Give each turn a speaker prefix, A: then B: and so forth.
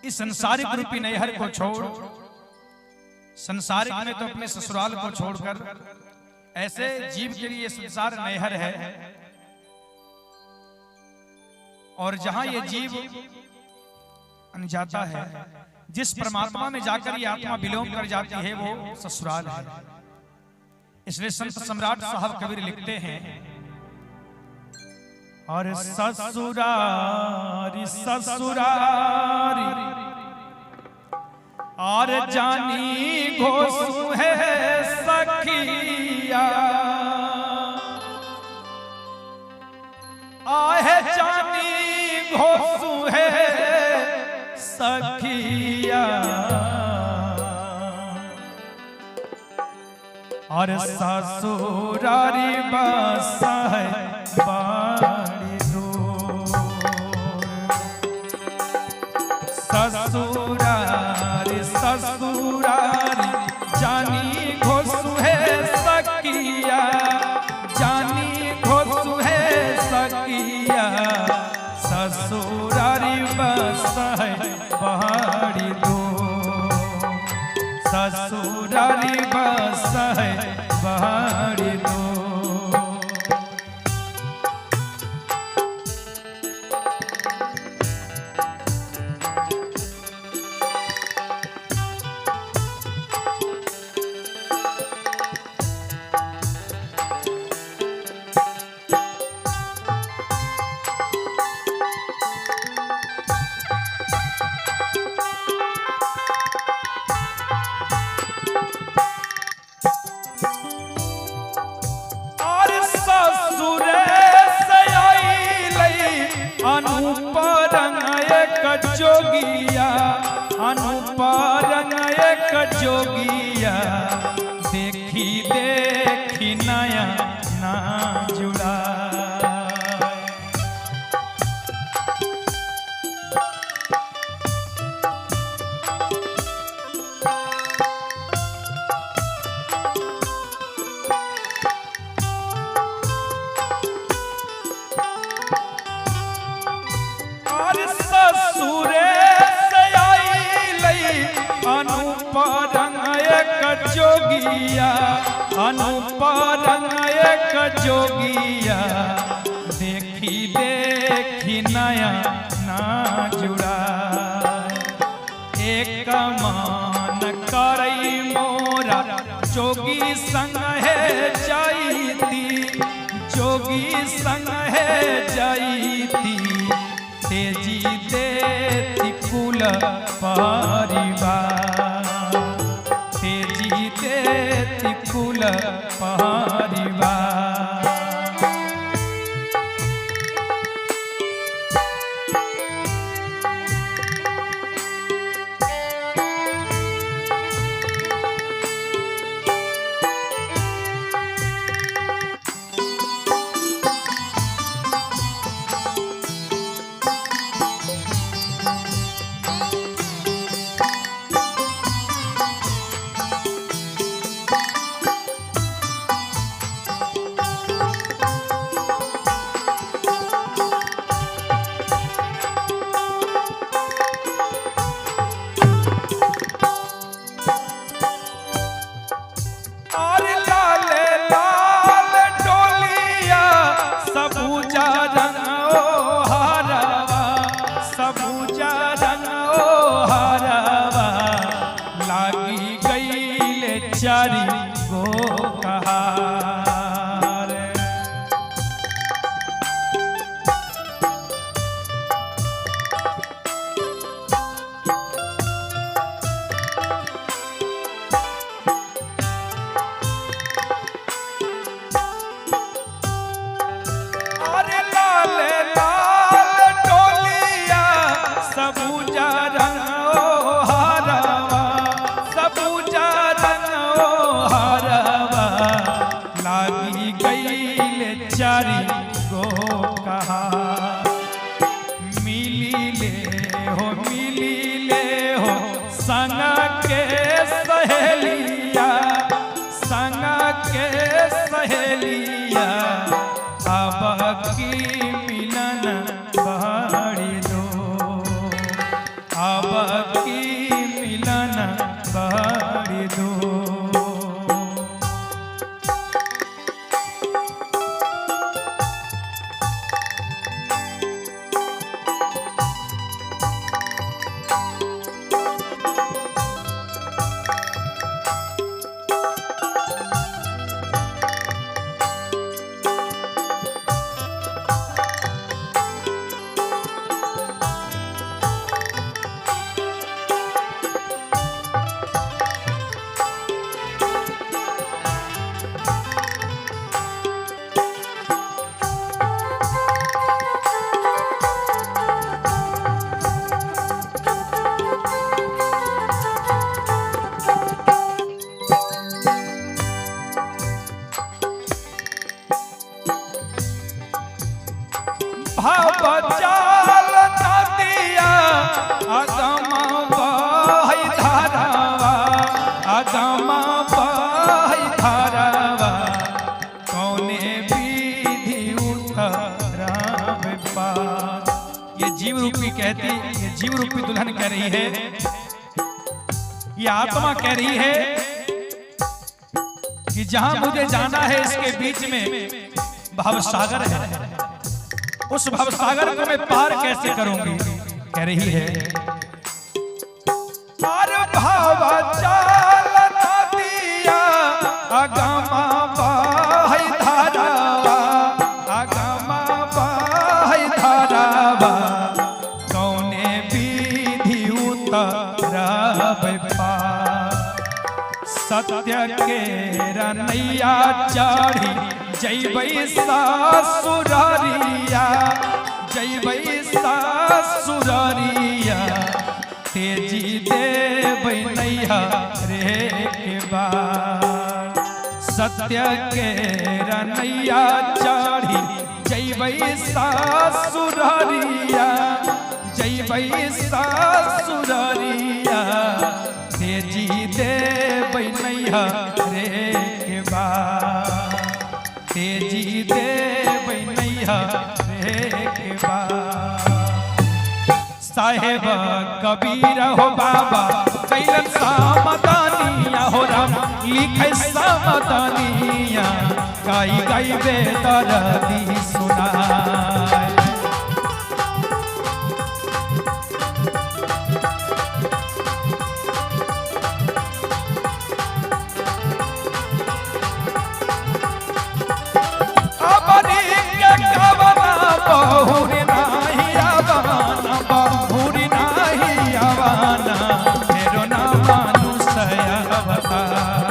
A: इस संसारिक रूपी नैहर को छोड़, संसारिक में तो अपने ससुराल को छोड़कर ऐसे जीव के लिए संसार नैहर है। और जहां ये जीव जाता है, जिस परमात्मा में जाकर ये आत्मा विलोम कर जाती है, वो ससुराल है। इसलिए संत सम्राट साहब कबीर लिखते हैं, और ससुरारी ससुरारी और जानी घोसू है सखिया, आहे जानी घोसू है सखिया, और ससुरारी बसा है बाड़ी दूर, ससुरारी ससुरारी जानी घोसू है सखिया, जानी घोसू है सखिया, ससुरारी बसा है बाड़ी दूर, ससुरारी बसा है बाड़ी दूर। जोगिया अनुपारन एक जोगिया, देखी देखी नया ना जुड़ा, अनुपरंग एक जोगिया, अनुपरंग एक जोगिया, देखी देखी नया ना जुड़ा, एक मान करई मोरा जोगी संग है जाईती, जोगी संग है जाईती, तेजी देती कुल परिवार, तेजी देती कुल परिवार। चारी गो कहार, अरे लाल लाल डोलिया सबूजा रंग ओ हरवा, सबूजा लागी गई चारी गो कहा, मिली ले हो संग के सहेलिया, संग के सहेलिया, अब की मिलन बाड़ी दो, अब की मिलन बड़ी दूर। बचाल नदिया अगम बहै धारावा, अगम बहै धारावा, कौने विधि उतराव पार। ये जीव रूपी कहती, ये जीव रूपी दुल्हन कह रही है, ये आत्मा कह रही है कि जहां मुझे जाना है इसके बीच में भवसागर है, उस भवसागर को मैं पार कैसे करूंगी। कह रही है पार भवचाल नदिया अगम बहै धारावा, अगम बहै धारावा, कौने विधि उतराव पार। सत्य के रनैया चढ़ी जैबै सासुरारिया, जैबै सासुरारिया, तेजी देबै नैहरे के बार। सत्य के रनैया चढ़ी जैबै सासुरारिया, जैबै सासुरारिया, तेजी देबै नैहरे के बार, तेजी देबै नैहरे के बार। साहेब कबीर हो बाबा कैलन सामदानिया हो राम, लिखे सामदानिया, गाई गाई बेदर्दी सुनाए। बहुरी नाही आवाना, बहुरी नाही आवाना, मेरो ना मानुष अवतार।